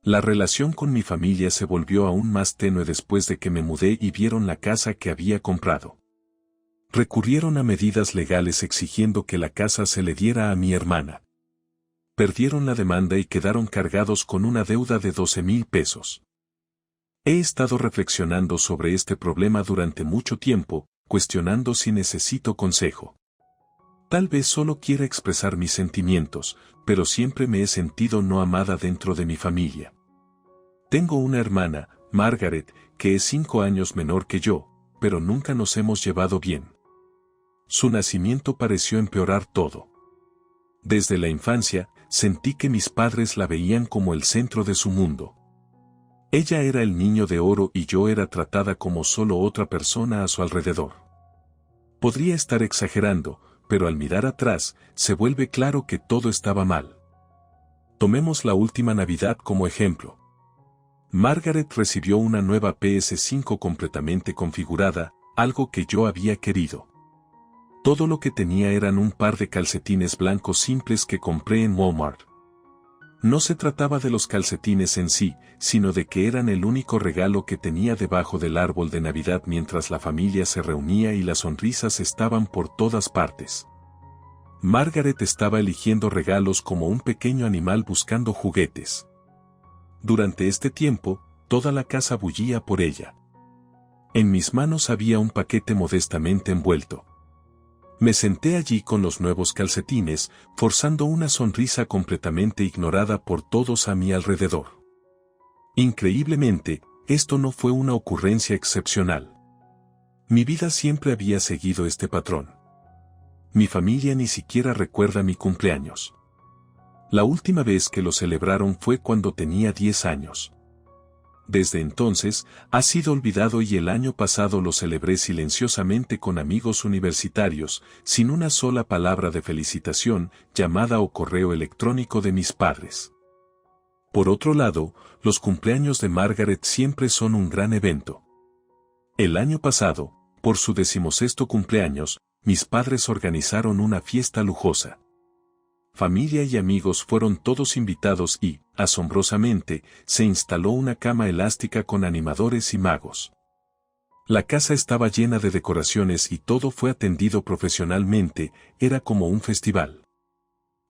La relación con mi familia se volvió aún más tenue después de que me mudé y vieron la casa que había comprado. Recurrieron a medidas legales exigiendo que la casa se le diera a mi hermana. Perdieron la demanda y quedaron cargados con una deuda de 12,000 pesos. He estado reflexionando sobre este problema durante mucho tiempo, cuestionando si necesito consejo. Tal vez solo quiera expresar mis sentimientos, pero siempre me he sentido no amada dentro de mi familia. Tengo una hermana, Margaret, que es 5 años menor que yo, pero nunca nos hemos llevado bien. Su nacimiento pareció empeorar todo. Desde la infancia, sentí que mis padres la veían como el centro de su mundo. Ella era el niño de oro y yo era tratada como solo otra persona a su alrededor. Podría estar exagerando, pero al mirar atrás, se vuelve claro que todo estaba mal. Tomemos la última Navidad como ejemplo. Margaret recibió una nueva PS5 completamente configurada, algo que yo había querido. Todo lo que tenía eran un par de calcetines blancos simples que compré en Walmart. No se trataba de los calcetines en sí, sino de que eran el único regalo que tenía debajo del árbol de Navidad mientras la familia se reunía y las sonrisas estaban por todas partes. Margaret estaba eligiendo regalos como un pequeño animal buscando juguetes. Durante este tiempo, toda la casa bullía por ella. En mis manos había un paquete modestamente envuelto. Me senté allí con los nuevos calcetines, forzando una sonrisa completamente ignorada por todos a mi alrededor. Increíblemente, esto no fue una ocurrencia excepcional. Mi vida siempre había seguido este patrón. Mi familia ni siquiera recuerda mi cumpleaños. La última vez que lo celebraron fue cuando tenía 10 años. Desde entonces, ha sido olvidado y el año pasado lo celebré silenciosamente con amigos universitarios, sin una sola palabra de felicitación, llamada o correo electrónico de mis padres. Por otro lado, los cumpleaños de Margaret siempre son un gran evento. El año pasado, por su 16º cumpleaños, mis padres organizaron una fiesta lujosa. Familia y amigos fueron todos invitados y, asombrosamente, se instaló una cama elástica con animadores y magos. La casa estaba llena de decoraciones y todo fue atendido profesionalmente, era como un festival.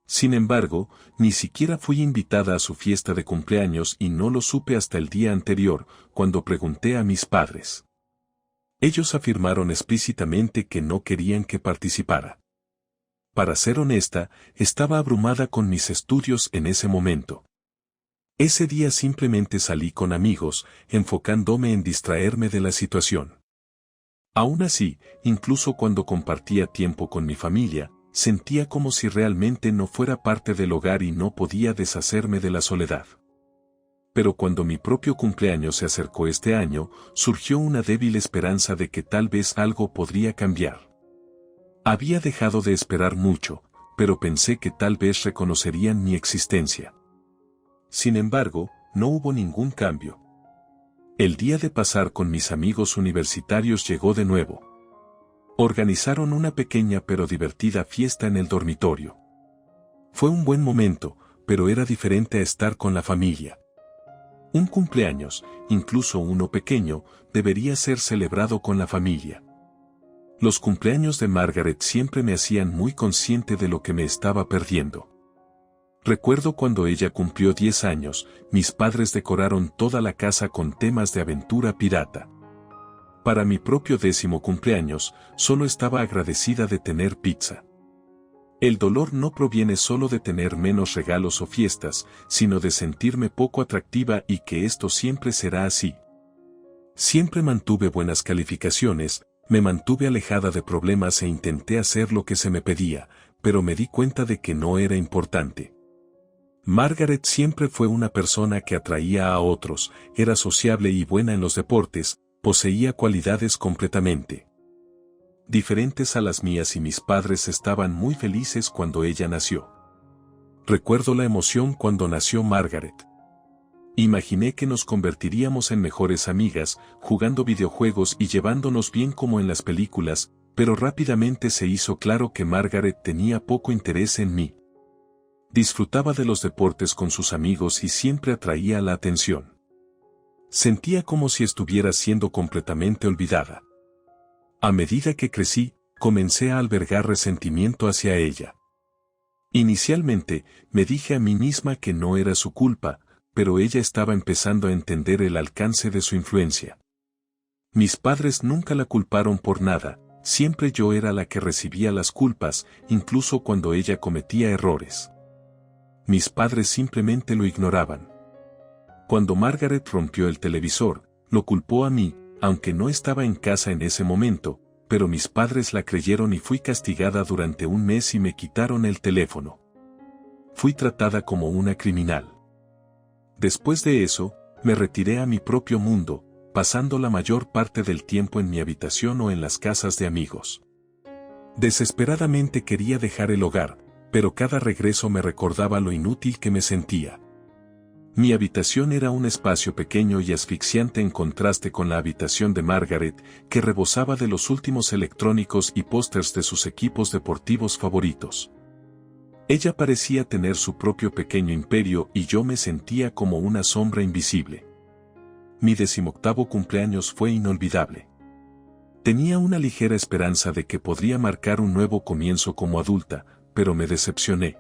Sin embargo, ni siquiera fui invitada a su fiesta de cumpleaños y no lo supe hasta el día anterior, cuando pregunté a mis padres. Ellos afirmaron explícitamente que no querían que participara. Para ser honesta, estaba abrumada con mis estudios en ese momento. Ese día simplemente salí con amigos, enfocándome en distraerme de la situación. Aún así, incluso cuando compartía tiempo con mi familia, sentía como si realmente no fuera parte del hogar y no podía deshacerme de la soledad. Pero cuando mi propio cumpleaños se acercó este año, surgió una débil esperanza de que tal vez algo podría cambiar. Había dejado de esperar mucho, pero pensé que tal vez reconocerían mi existencia. Sin embargo, no hubo ningún cambio. El día de pasar con mis amigos universitarios llegó de nuevo. Organizaron una pequeña pero divertida fiesta en el dormitorio. Fue un buen momento, pero era diferente a estar con la familia. Un cumpleaños, incluso uno pequeño, debería ser celebrado con la familia. Los cumpleaños de Margaret siempre me hacían muy consciente de lo que me estaba perdiendo. Recuerdo cuando ella cumplió 10 años, mis padres decoraron toda la casa con temas de aventura pirata. Para mi propio 10º cumpleaños, solo estaba agradecida de tener pizza. El dolor no proviene solo de tener menos regalos o fiestas, sino de sentirme poco atractiva y que esto siempre será así. Siempre mantuve buenas calificaciones, me mantuve alejada de problemas e intenté hacer lo que se me pedía, pero me di cuenta de que no era importante. Margaret siempre fue una persona que atraía a otros, era sociable y buena en los deportes, poseía cualidades completamente diferentes a las mías y mis padres estaban muy felices cuando ella nació. Recuerdo la emoción cuando nació Margaret. Imaginé que nos convertiríamos en mejores amigas, jugando videojuegos y llevándonos bien como en las películas, pero rápidamente se hizo claro que Margaret tenía poco interés en mí. Disfrutaba de los deportes con sus amigos y siempre atraía la atención. Sentía como si estuviera siendo completamente olvidada. A medida que crecí, comencé a albergar resentimiento hacia ella. Inicialmente, me dije a mí misma que no era su culpa, pero ella estaba empezando a entender el alcance de su influencia. Mis padres nunca la culparon por nada, siempre yo era la que recibía las culpas, incluso cuando ella cometía errores. Mis padres simplemente lo ignoraban. Cuando Margaret rompió el televisor, lo culpó a mí, aunque no estaba en casa en ese momento, pero mis padres la creyeron y fui castigada durante un mes y me quitaron el teléfono. Fui tratada como una criminal. Después de eso, me retiré a mi propio mundo, pasando la mayor parte del tiempo en mi habitación o en las casas de amigos. Desesperadamente quería dejar el hogar, pero cada regreso me recordaba lo inútil que me sentía. Mi habitación era un espacio pequeño y asfixiante en contraste con la habitación de Margaret, que rebosaba de los últimos electrónicos y pósters de sus equipos deportivos favoritos. Ella parecía tener su propio pequeño imperio y yo me sentía como una sombra invisible. Mi 18º cumpleaños fue inolvidable. Tenía una ligera esperanza de que podría marcar un nuevo comienzo como adulta, pero me decepcioné.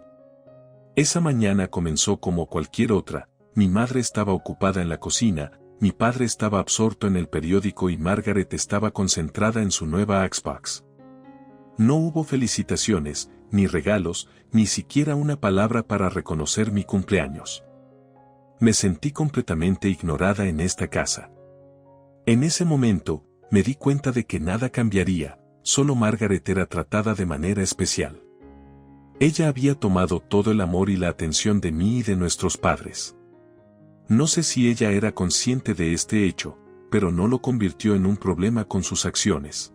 Esa mañana comenzó como cualquier otra. Mi madre estaba ocupada en la cocina, mi padre estaba absorto en el periódico y Margaret estaba concentrada en su nueva Xbox. No hubo felicitaciones, ni regalos, ni siquiera una palabra para reconocer mi cumpleaños. Me sentí completamente ignorada en esta casa. En ese momento, me di cuenta de que nada cambiaría, solo Margaret era tratada de manera especial. Ella había tomado todo el amor y la atención de mí y de nuestros padres. No sé si ella era consciente de este hecho, pero no lo convirtió en un problema con sus acciones.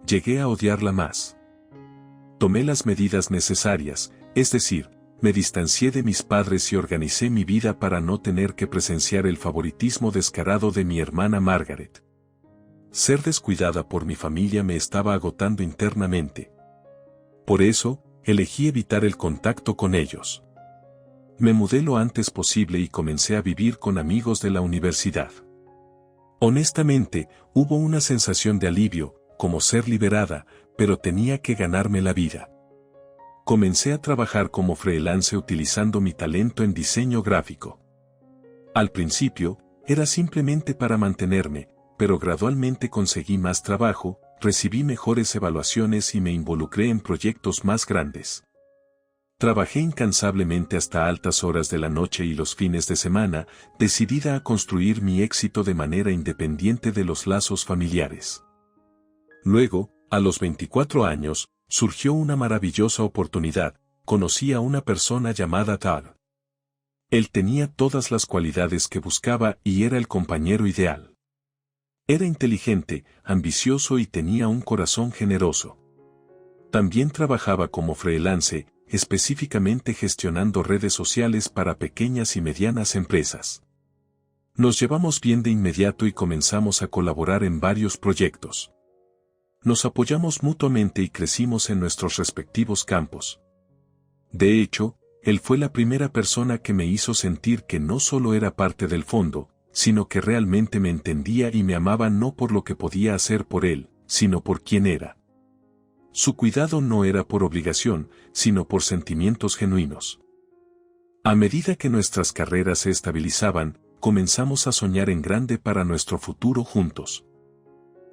Llegué a odiarla más. Tomé las medidas necesarias, es decir, me distancié de mis padres y organicé mi vida para no tener que presenciar el favoritismo descarado de mi hermana Margaret. Ser descuidada por mi familia me estaba agotando internamente. Por eso, elegí evitar el contacto con ellos. Me mudé lo antes posible y comencé a vivir con amigos de la universidad. Honestamente, hubo una sensación de alivio, como ser liberada, pero tenía que ganarme la vida. Comencé a trabajar como freelance utilizando mi talento en diseño gráfico. Al principio, era simplemente para mantenerme, pero gradualmente conseguí más trabajo, recibí mejores evaluaciones y me involucré en proyectos más grandes. Trabajé incansablemente hasta altas horas de la noche y los fines de semana, decidida a construir mi éxito de manera independiente de los lazos familiares. Luego, a los 24 años, surgió una maravillosa oportunidad. Conocí a una persona llamada Tal. Él tenía todas las cualidades que buscaba y era el compañero ideal. Era inteligente, ambicioso y tenía un corazón generoso. También trabajaba como freelance, específicamente gestionando redes sociales para pequeñas y medianas empresas. Nos llevamos bien de inmediato y comenzamos a colaborar en varios proyectos. Nos apoyamos mutuamente y crecimos en nuestros respectivos campos. De hecho, él fue la primera persona que me hizo sentir que no solo era parte del fondo, sino que realmente me entendía y me amaba no por lo que podía hacer por él, sino por quién era. Su cuidado no era por obligación, sino por sentimientos genuinos. A medida que nuestras carreras se estabilizaban, comenzamos a soñar en grande para nuestro futuro juntos.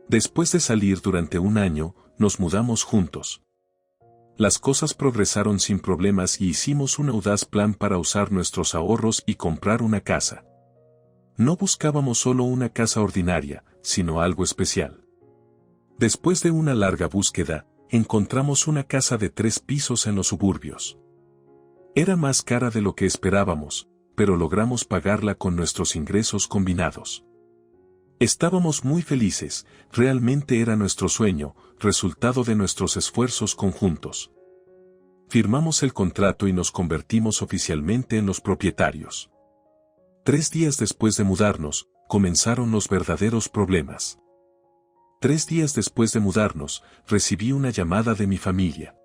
Después de salir durante un año, nos mudamos juntos. Las cosas progresaron sin problemas y hicimos un audaz plan para usar nuestros ahorros y comprar una casa. No buscábamos solo una casa ordinaria, sino algo especial. Después de una larga búsqueda, encontramos una casa de 3 pisos en los suburbios. Era más cara de lo que esperábamos, pero logramos pagarla con nuestros ingresos combinados. Estábamos muy felices, realmente era nuestro sueño, resultado de nuestros esfuerzos conjuntos. Firmamos el contrato y nos convertimos oficialmente en los propietarios. 3 días después de mudarnos, comenzaron los verdaderos problemas. 3 días después de mudarnos, recibí una llamada de mi familia.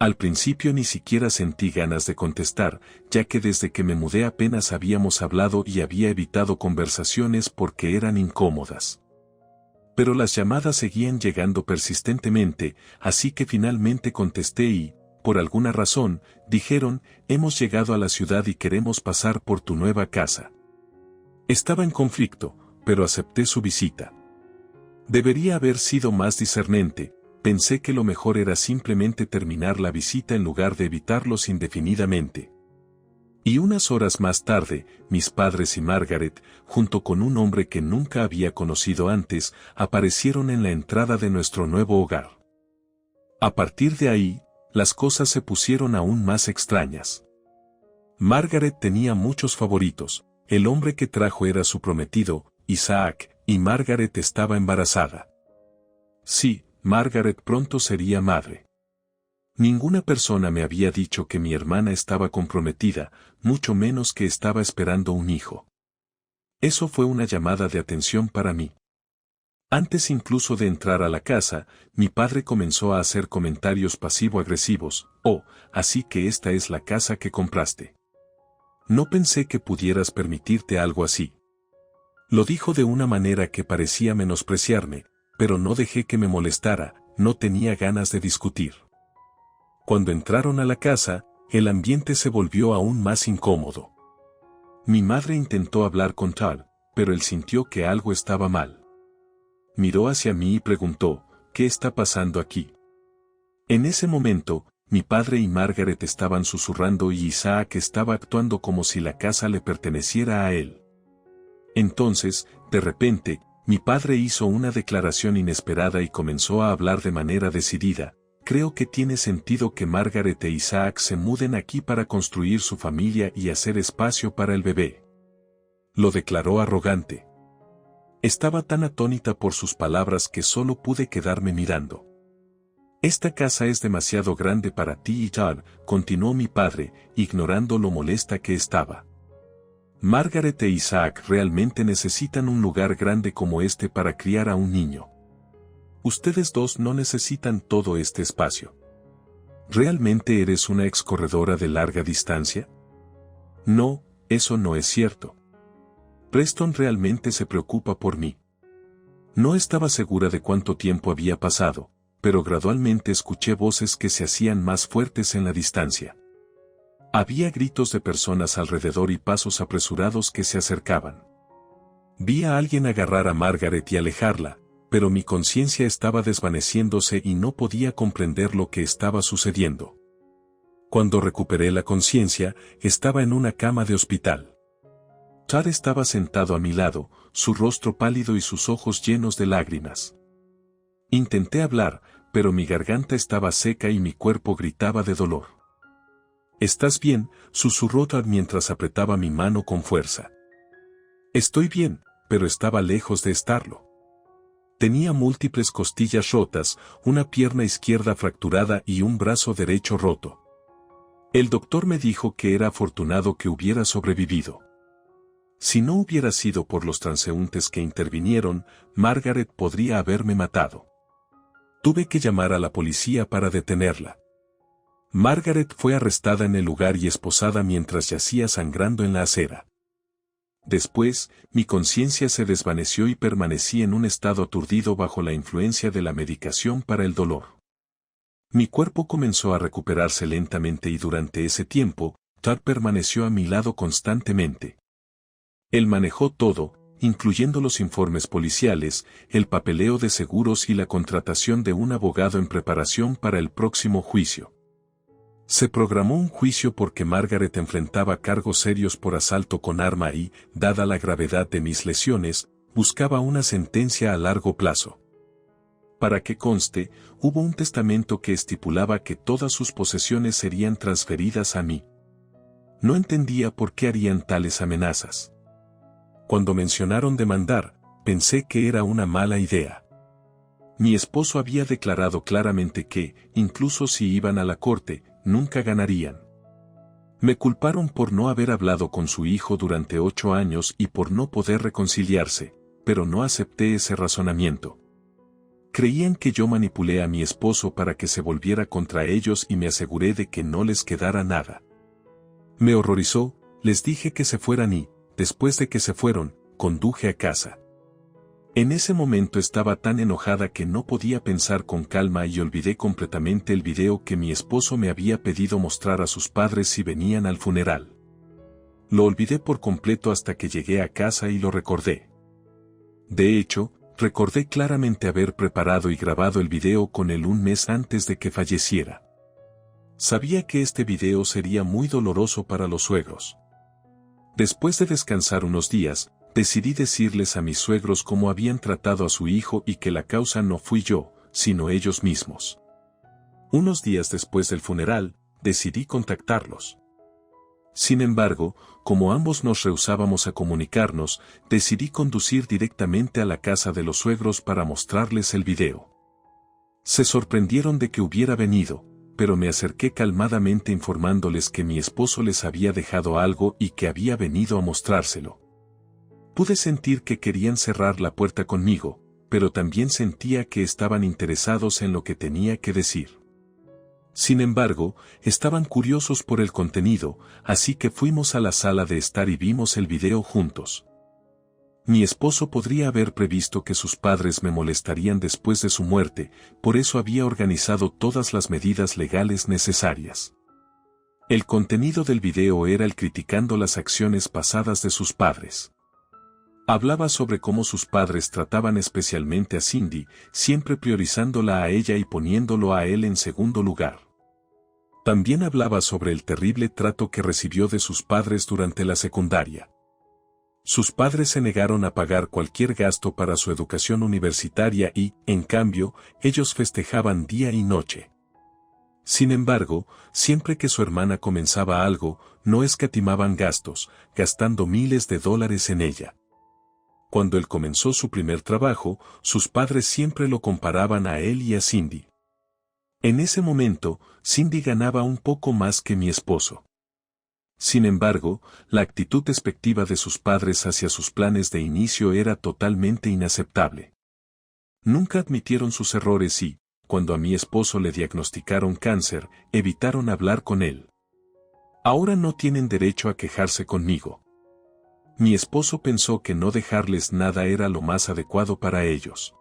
Al principio ni siquiera sentí ganas de contestar, ya que desde que me mudé apenas habíamos hablado y había evitado conversaciones porque eran incómodas. Pero las llamadas seguían llegando persistentemente, así que finalmente contesté y, por alguna razón, dijeron, hemos llegado a la ciudad y queremos pasar por tu nueva casa. Estaba en conflicto, pero acepté su visita. Debería haber sido más discernente. Pensé que lo mejor era simplemente terminar la visita en lugar de evitarlos indefinidamente. Y unas horas más tarde, mis padres y Margaret, junto con un hombre que nunca había conocido antes, aparecieron en la entrada de nuestro nuevo hogar. A partir de ahí, las cosas se pusieron aún más extrañas. Margaret tenía muchos favoritos. El hombre que trajo era su prometido, Isaac, y Margaret estaba embarazada. Sí, Margaret pronto sería madre. Ninguna persona me había dicho que mi hermana estaba comprometida, mucho menos que estaba esperando un hijo. Eso fue una llamada de atención para mí. Antes incluso de entrar a la casa, mi padre comenzó a hacer comentarios pasivo-agresivos. Oh, así que esta es la casa que compraste. No pensé que pudieras permitirte algo así. Lo dijo de una manera que parecía menospreciarme, pero no dejé que me molestara, no tenía ganas de discutir. Cuando entraron a la casa, el ambiente se volvió aún más incómodo. Mi madre intentó hablar con Todd, pero él sintió que algo estaba mal. Miró hacia mí y preguntó, ¿qué está pasando aquí? En ese momento, mi padre y Margaret estaban susurrando y Isaac estaba actuando como si la casa le perteneciera a él. Entonces, de repente, mi padre hizo una declaración inesperada y comenzó a hablar de manera decidida. Creo que tiene sentido que Margaret e Isaac se muden aquí para construir su familia y hacer espacio para el bebé. Lo declaró arrogante. Estaba tan atónita por sus palabras que solo pude quedarme mirando. Esta casa es demasiado grande para ti y Todd, continuó mi padre, ignorando lo molesta que estaba. Margaret e Isaac realmente necesitan un lugar grande como este para criar a un niño. Ustedes dos no necesitan todo este espacio. ¿Realmente eres una excorredora de larga distancia? No, eso no es cierto. Preston realmente se preocupa por mí. No estaba segura de cuánto tiempo había pasado, pero gradualmente escuché voces que se hacían más fuertes en la distancia. Había gritos de personas alrededor y pasos apresurados que se acercaban. Vi a alguien agarrar a Margaret y alejarla, pero mi conciencia estaba desvaneciéndose y no podía comprender lo que estaba sucediendo. Cuando recuperé la conciencia, estaba en una cama de hospital. Todd estaba sentado a mi lado, su rostro pálido y sus ojos llenos de lágrimas. Intenté hablar, pero mi garganta estaba seca y mi cuerpo gritaba de dolor. ¿Estás bien?, susurró Todd mientras apretaba mi mano con fuerza. Estoy bien, pero estaba lejos de estarlo. Tenía múltiples costillas rotas, una pierna izquierda fracturada y un brazo derecho roto. El doctor me dijo que era afortunado que hubiera sobrevivido. Si no hubiera sido por los transeúntes que intervinieron, Margaret podría haberme matado. Tuve que llamar a la policía para detenerla. Margaret fue arrestada en el lugar y esposada mientras yacía sangrando en la acera. Después, mi conciencia se desvaneció y permanecí en un estado aturdido bajo la influencia de la medicación para el dolor. Mi cuerpo comenzó a recuperarse lentamente y durante ese tiempo, Todd permaneció a mi lado constantemente. Él manejó todo, incluyendo los informes policiales, el papeleo de seguros y la contratación de un abogado en preparación para el próximo juicio. Se programó un juicio porque Margaret enfrentaba cargos serios por asalto con arma y, dada la gravedad de mis lesiones, buscaba una sentencia a largo plazo. Para que conste, hubo un testamento que estipulaba que todas sus posesiones serían transferidas a mí. No entendía por qué harían tales amenazas. Cuando mencionaron demandar, pensé que era una mala idea. Mi esposo había declarado claramente que, incluso si iban a la corte, nunca ganarían. Me culparon por no haber hablado con su hijo durante 8 años y por no poder reconciliarse, pero no acepté ese razonamiento. Creían que yo manipulé a mi esposo para que se volviera contra ellos y me aseguré de que no les quedara nada. Me horrorizó, les dije que se fueran y, después de que se fueron, conduje a casa. En ese momento estaba tan enojada que no podía pensar con calma y olvidé completamente el video que mi esposo me había pedido mostrar a sus padres si venían al funeral. Lo olvidé por completo hasta que llegué a casa y lo recordé. De hecho, recordé claramente haber preparado y grabado el video con él un mes antes de que falleciera. Sabía que este video sería muy doloroso para los suegros. Después de descansar unos días, decidí decirles a mis suegros cómo habían tratado a su hijo y que la causa no fui yo, sino ellos mismos. Unos días después del funeral, decidí contactarlos. Sin embargo, como ambos nos rehusábamos a comunicarnos, decidí conducir directamente a la casa de los suegros para mostrarles el video. Se sorprendieron de que hubiera venido, pero me acerqué calmadamente informándoles que mi esposo les había dejado algo y que había venido a mostrárselo. Pude sentir que querían cerrar la puerta conmigo, pero también sentía que estaban interesados en lo que tenía que decir. Sin embargo, estaban curiosos por el contenido, así que fuimos a la sala de estar y vimos el video juntos. Mi esposo podría haber previsto que sus padres me molestarían después de su muerte, por eso había organizado todas las medidas legales necesarias. El contenido del video era el criticando las acciones pasadas de sus padres. Hablaba sobre cómo sus padres trataban especialmente a Cindy, siempre priorizándola a ella y poniéndolo a él en segundo lugar. También hablaba sobre el terrible trato que recibió de sus padres durante la secundaria. Sus padres se negaron a pagar cualquier gasto para su educación universitaria y, en cambio, ellos festejaban día y noche. Sin embargo, siempre que su hermana comenzaba algo, no escatimaban gastos, gastando miles de dólares en ella. Cuando él comenzó su primer trabajo, sus padres siempre lo comparaban a él y a Cindy. En ese momento, Cindy ganaba un poco más que mi esposo. Sin embargo, la actitud despectiva de sus padres hacia sus planes de inicio era totalmente inaceptable. Nunca admitieron sus errores y, cuando a mi esposo le diagnosticaron cáncer, evitaron hablar con él. Ahora no tienen derecho a quejarse conmigo. Mi esposo pensó que no dejarles nada era lo más adecuado para ellos.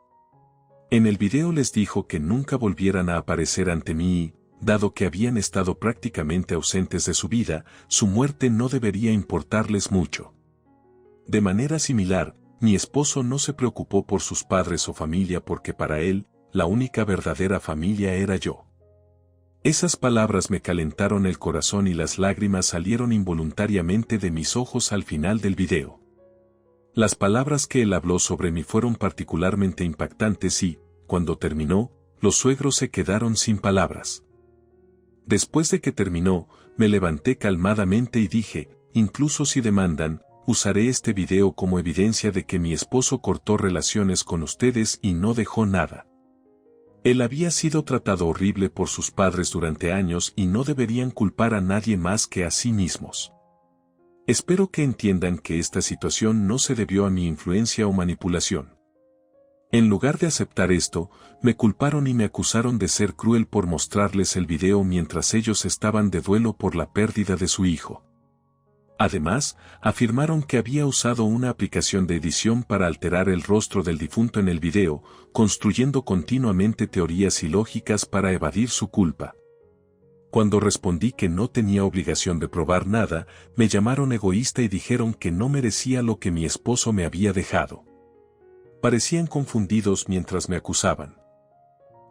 En el video les dijo que nunca volvieran a aparecer ante mí y, dado que habían estado prácticamente ausentes de su vida, su muerte no debería importarles mucho. De manera similar, mi esposo no se preocupó por sus padres o familia porque para él, la única verdadera familia era yo. Esas palabras me calentaron el corazón y las lágrimas salieron involuntariamente de mis ojos al final del video. Las palabras que él habló sobre mí fueron particularmente impactantes y, cuando terminó, los suegros se quedaron sin palabras. Después de que terminó, me levanté calmadamente y dije, incluso si demandan, usaré este video como evidencia de que mi esposo cortó relaciones con ustedes y no dejó nada. Él había sido tratado horrible por sus padres durante años y no deberían culpar a nadie más que a sí mismos. Espero que entiendan que esta situación no se debió a mi influencia o manipulación. En lugar de aceptar esto, me culparon y me acusaron de ser cruel por mostrarles el video mientras ellos estaban de duelo por la pérdida de su hijo. Además, afirmaron que había usado una aplicación de edición para alterar el rostro del difunto en el video, construyendo continuamente teorías ilógicas para evadir su culpa. Cuando respondí que no tenía obligación de probar nada, me llamaron egoísta y dijeron que no merecía lo que mi esposo me había dejado. Parecían confundidos mientras me acusaban.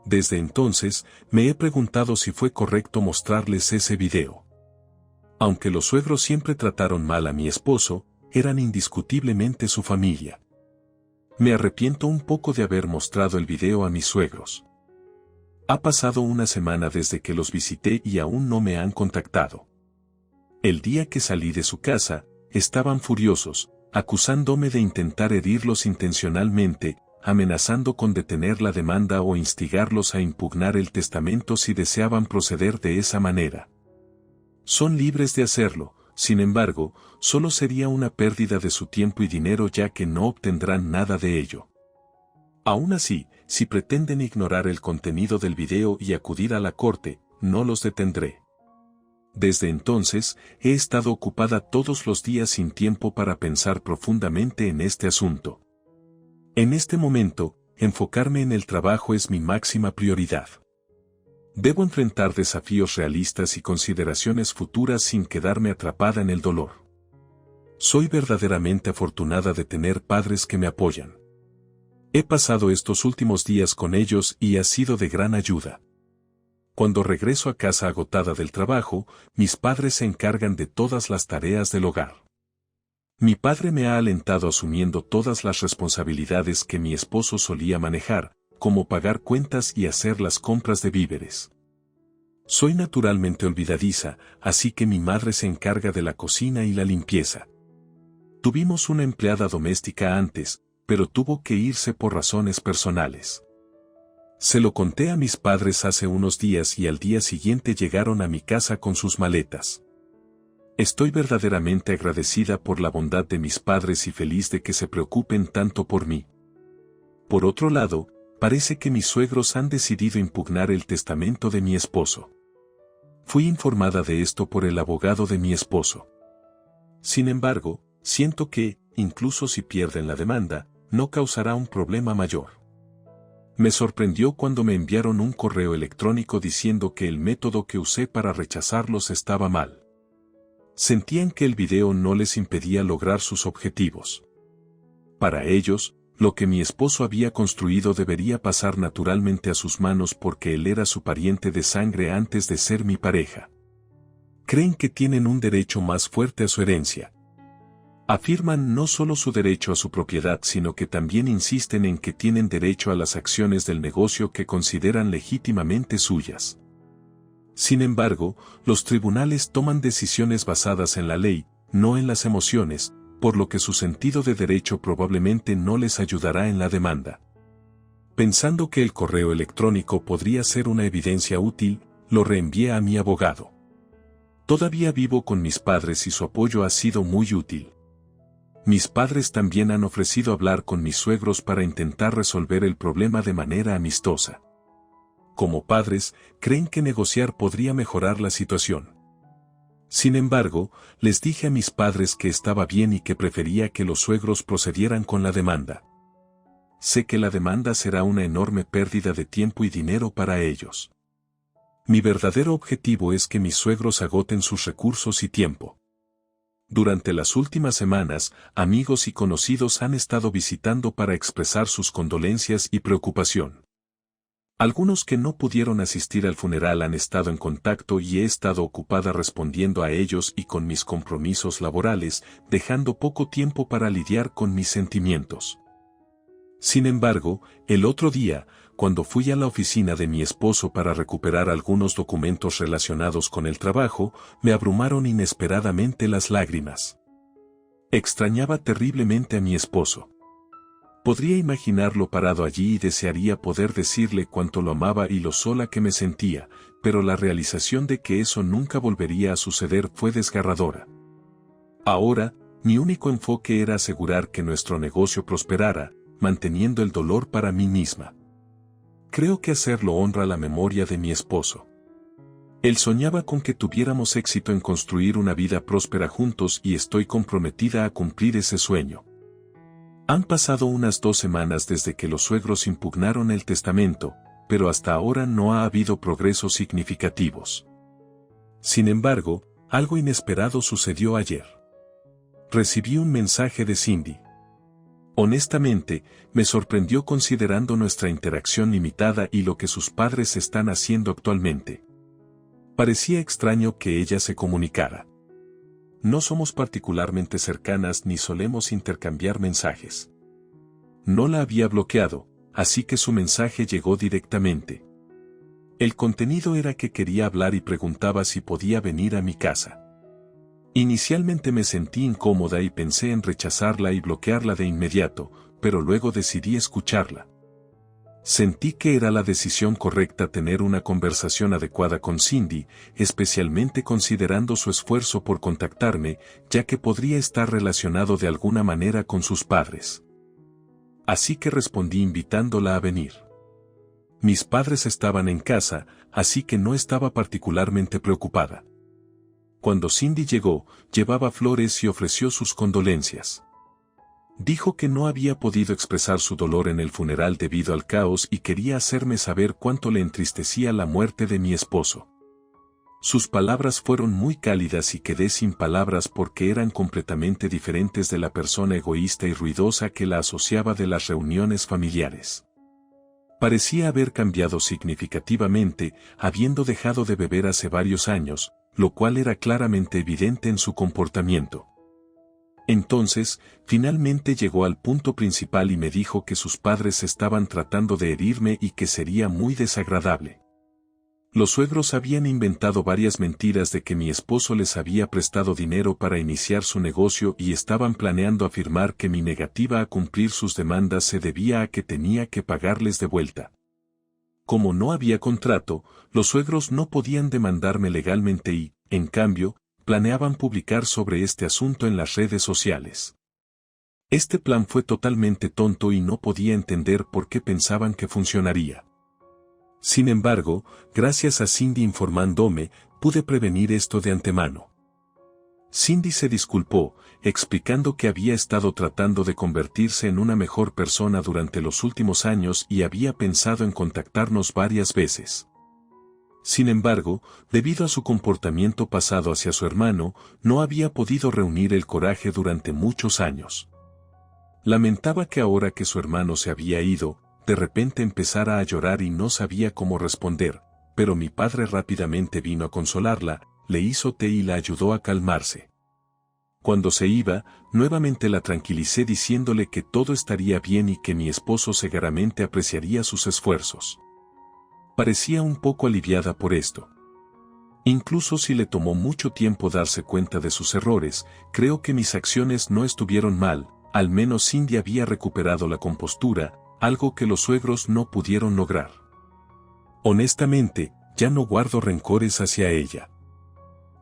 Desde entonces, me he preguntado si fue correcto mostrarles ese video. Aunque los suegros siempre trataron mal a mi esposo, eran indiscutiblemente su familia. Me arrepiento un poco de haber mostrado el video a mis suegros. Ha pasado una semana desde que los visité y aún no me han contactado. El día que salí de su casa, estaban furiosos, acusándome de intentar herirlos intencionalmente, amenazando con detener la demanda o instigarlos a impugnar el testamento si deseaban proceder de esa manera. Son libres de hacerlo, sin embargo, solo sería una pérdida de su tiempo y dinero ya que no obtendrán nada de ello. Aún así, si pretenden ignorar el contenido del video y acudir a la corte, no los detendré. Desde entonces, he estado ocupada todos los días sin tiempo para pensar profundamente en este asunto. En este momento, enfocarme en el trabajo es mi máxima prioridad. Debo enfrentar desafíos realistas y consideraciones futuras sin quedarme atrapada en el dolor. Soy verdaderamente afortunada de tener padres que me apoyan. He pasado estos últimos días con ellos y ha sido de gran ayuda. Cuando regreso a casa agotada del trabajo, mis padres se encargan de todas las tareas del hogar. Mi padre me ha alentado asumiendo todas las responsabilidades que mi esposo solía manejar, como pagar cuentas y hacer las compras de víveres. Soy naturalmente olvidadiza, así que mi madre se encarga de la cocina y la limpieza. Tuvimos una empleada doméstica antes, pero tuvo que irse por razones personales. Se lo conté a mis padres hace unos días y al día siguiente llegaron a mi casa con sus maletas. Estoy verdaderamente agradecida por la bondad de mis padres y feliz de que se preocupen tanto por mí. Por otro lado, parece que mis suegros han decidido impugnar el testamento de mi esposo. Fui informada de esto por el abogado de mi esposo. Sin embargo, siento que, incluso si pierden la demanda, no causará un problema mayor. Me sorprendió cuando me enviaron un correo electrónico diciendo que el método que usé para rechazarlos estaba mal. Sentían que el video no les impedía lograr sus objetivos. Para ellos, lo que mi esposo había construido debería pasar naturalmente a sus manos porque él era su pariente de sangre antes de ser mi pareja. Creen que tienen un derecho más fuerte a su herencia. Afirman no solo su derecho a su propiedad sino que también insisten en que tienen derecho a las acciones del negocio que consideran legítimamente suyas. Sin embargo, los tribunales toman decisiones basadas en la ley, no en las emociones, por lo que su sentido de derecho probablemente no les ayudará en la demanda. Pensando que el correo electrónico podría ser una evidencia útil, lo reenvié a mi abogado. Todavía vivo con mis padres y su apoyo ha sido muy útil. Mis padres también han ofrecido hablar con mis suegros para intentar resolver el problema de manera amistosa. Como padres, creen que negociar podría mejorar la situación. Sin embargo, les dije a mis padres que estaba bien y que prefería que los suegros procedieran con la demanda. Sé que la demanda será una enorme pérdida de tiempo y dinero para ellos. Mi verdadero objetivo es que mis suegros agoten sus recursos y tiempo. Durante las últimas semanas, amigos y conocidos han estado visitando para expresar sus condolencias y preocupación. Algunos que no pudieron asistir al funeral han estado en contacto y he estado ocupada respondiendo a ellos y con mis compromisos laborales, dejando poco tiempo para lidiar con mis sentimientos. Sin embargo, el otro día, cuando fui a la oficina de mi esposo para recuperar algunos documentos relacionados con el trabajo, me abrumaron inesperadamente las lágrimas. Extrañaba terriblemente a mi esposo. Podría imaginarlo parado allí y desearía poder decirle cuánto lo amaba y lo sola que me sentía, pero la realización de que eso nunca volvería a suceder fue desgarradora. Ahora, mi único enfoque era asegurar que nuestro negocio prosperara, manteniendo el dolor para mí misma. Creo que hacerlo honra la memoria de mi esposo. Él soñaba con que tuviéramos éxito en construir una vida próspera juntos y estoy comprometida a cumplir ese sueño. Han pasado unas 2 semanas desde que los suegros impugnaron el testamento, pero hasta ahora no ha habido progresos significativos. Sin embargo, algo inesperado sucedió ayer. Recibí un mensaje de Cindy. Honestamente, me sorprendió considerando nuestra interacción limitada y lo que sus padres están haciendo actualmente. Parecía extraño que ella se comunicara. No somos particularmente cercanas ni solemos intercambiar mensajes. No la había bloqueado, así que su mensaje llegó directamente. El contenido era que quería hablar y preguntaba si podía venir a mi casa. Inicialmente me sentí incómoda y pensé en rechazarla y bloquearla de inmediato, pero luego decidí escucharla. Sentí que era la decisión correcta tener una conversación adecuada con Cindy, especialmente considerando su esfuerzo por contactarme, ya que podría estar relacionado de alguna manera con sus padres. así que respondí invitándola a venir. Mis padres estaban en casa, así que no estaba particularmente preocupada. Cuando Cindy llegó, llevaba flores y ofreció sus condolencias. Dijo que no había podido expresar su dolor en el funeral debido al caos y quería hacerme saber cuánto le entristecía la muerte de mi esposo. Sus palabras fueron muy cálidas y quedé sin palabras porque eran completamente diferentes de la persona egoísta y ruidosa que la asociaba de las reuniones familiares. Parecía haber cambiado significativamente, habiendo dejado de beber hace varios años, lo cual era claramente evidente en su comportamiento. Entonces, finalmente llegó al punto principal y me dijo que sus padres estaban tratando de herirme y que sería muy desagradable. Los suegros habían inventado varias mentiras de que mi esposo les había prestado dinero para iniciar su negocio y estaban planeando afirmar que mi negativa a cumplir sus demandas se debía a que tenía que pagarles de vuelta. Como no había contrato, los suegros no podían demandarme legalmente y, en cambio, planeaban publicar sobre este asunto en las redes sociales. Este plan fue totalmente tonto y no podía entender por qué pensaban que funcionaría. Sin embargo, gracias a Cindy informándome, pude prevenir esto de antemano. Cindy se disculpó, explicando que había estado tratando de convertirse en una mejor persona durante los últimos años y había pensado en contactarnos varias veces. Sin embargo, debido a su comportamiento pasado hacia su hermano, no había podido reunir el coraje durante muchos años. Lamentaba que ahora que su hermano se había ido, de repente empezara a llorar y no sabía cómo responder, pero mi padre rápidamente vino a consolarla, le hizo té y la ayudó a calmarse. Cuando se iba, nuevamente la tranquilicé diciéndole que todo estaría bien y que mi esposo seguramente apreciaría sus esfuerzos. Parecía un poco aliviada por esto. Incluso si le tomó mucho tiempo darse cuenta de sus errores, creo que mis acciones no estuvieron mal, al menos Cindy había recuperado la compostura, algo que los suegros no pudieron lograr. Honestamente, ya no guardo rencores hacia ella.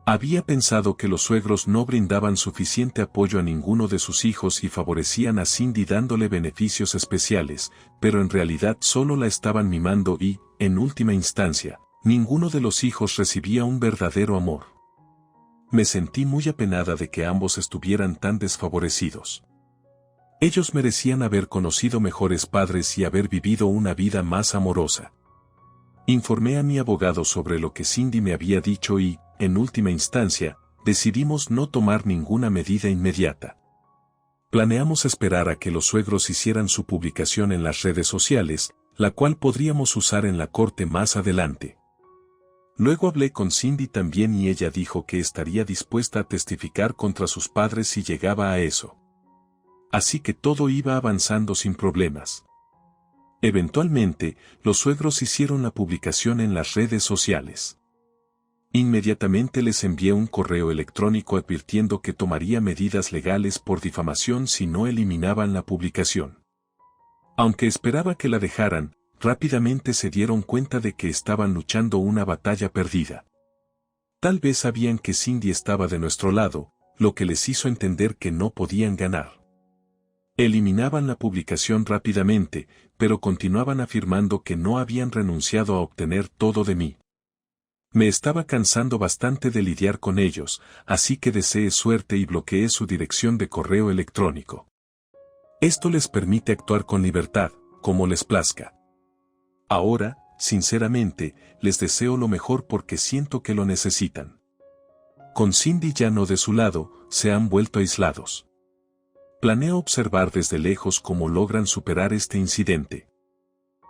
Había pensado que los suegros no brindaban suficiente apoyo a ninguno de sus hijos y favorecían a Cindy dándole beneficios especiales, pero en realidad solo la estaban mimando y, en última instancia, ninguno de los hijos recibía un verdadero amor. Me sentí muy apenada de que ambos estuvieran tan desfavorecidos. Ellos merecían haber conocido mejores padres y haber vivido una vida más amorosa. Informé a mi abogado sobre lo que Cindy me había dicho y, en última instancia, decidimos no tomar ninguna medida inmediata. Planeamos esperar a que los suegros hicieran su publicación en las redes sociales, la cual podríamos usar en la corte más adelante. Luego hablé con Cindy también y ella dijo que estaría dispuesta a testificar contra sus padres si llegaba a eso. Así que todo iba avanzando sin problemas. Eventualmente, los suegros hicieron la publicación en las redes sociales. Inmediatamente les envié un correo electrónico advirtiendo que tomaría medidas legales por difamación si no eliminaban la publicación. Aunque esperaba que la dejaran, rápidamente se dieron cuenta de que estaban luchando una batalla perdida. Tal vez sabían que Cindy estaba de nuestro lado, lo que les hizo entender que no podían ganar. Eliminaban la publicación rápidamente, pero continuaban afirmando que no habían renunciado a obtener todo de mí. Me estaba cansando bastante de lidiar con ellos, así que deseé suerte y bloqueé su dirección de correo electrónico. Esto les permite actuar con libertad, como les plazca. Ahora, sinceramente, les deseo lo mejor porque siento que lo necesitan. Con Cindy ya no de su lado, se han vuelto aislados. Planeo observar desde lejos cómo logran superar este incidente.